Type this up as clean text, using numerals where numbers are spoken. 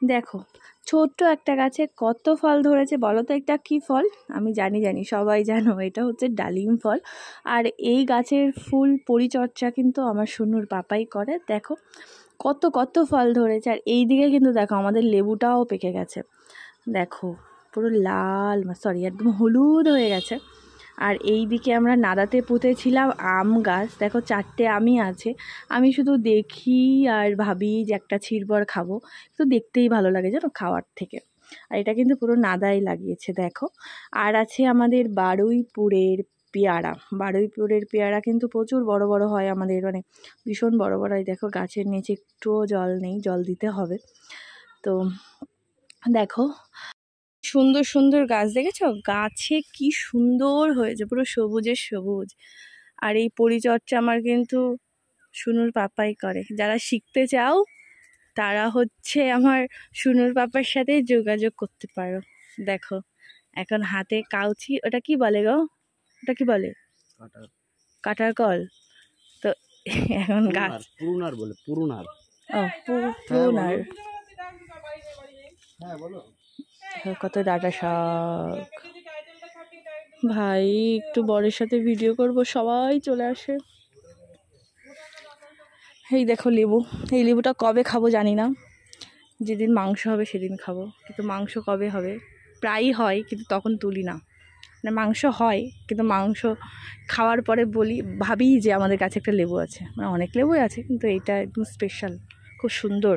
দেখো ছোট্ট একটা গাছে কত ফল ধরেছে বলো তো, এটা কি ফল? আমি জানি সবাই জানো, এটা হচ্ছে ডালিম ফল। আর এই গাছের ফুল পরিচর্যা কিন্তু আমার সোনুর পাপাই করে। দেখো কত কত ফল ধরেছে। আর এই দিকে কিন্তু দেখো আমাদের লেবুটাও পেকে গেছে, দেখো পুরো লাল, সরি একদম হলুদ হয়ে গেছে। আর এই দিকে আমরা নাদাতে পুঁতেছিলাম আম গাছ, দেখো 4টে আমই আছে। আমি শুধু দেখি আর ভাবি যে একটা ছিঁড়বর খাবো, তো দেখতেই ভালো লাগে জানো খাওয়ার থেকে। আর এটা কিন্তু পুরো নাদাই লাগিয়েছে দেখো। আর আছে আমাদের বারুইপুরের পেয়ারা। বারুইপুরের পেয়ারা কিন্তু প্রচুর বড় বড় হয় আমাদের, মানে ভীষণ বড় বড় হয়। দেখো গাছের নিচে একটুও জল নেই, জল দিতে হবে। তো দেখো সুন্দর সুন্দর গাছ দেখেছো, গাছে কি সুন্দর হয়েছে, পুরো সবুজের সবুজ। আর এই পরিচর্যা আমার কিন্তু সুনুর পাপাই করে। যারা শিখতে চাও তারা হচ্ছে আমার সুনুর পাপার সাথে যোগাযোগ করতে পারো। দেখো এখন হাতে কাউচি, ওটা কি বলে গো, ওটা কি বলে? কাটার কল। তো এখন গাছ পুরুনার বলে, পুরুনার। ও পুরুনার। হ্যাঁ বলো। কত ডাঁটা শাক ভাই, একটু বরের সাথে ভিডিও করব, সবাই চলে আসে। এই দেখো লেবু, এই লেবুটা কবে খাবো জানি না, যেদিন মাংস হবে সেদিন খাবো। কিন্তু মাংস কবে হবে? প্রায়ই হয় কিন্তু তখন তুলি না, মানে মাংস হয় কিন্তু মাংস খাওয়ার পরে ভাবি যে আমাদের কাছে একটা লেবু আছে, মানে অনেক লেবুই আছে কিন্তু এইটা একদম স্পেশাল, খুব সুন্দর।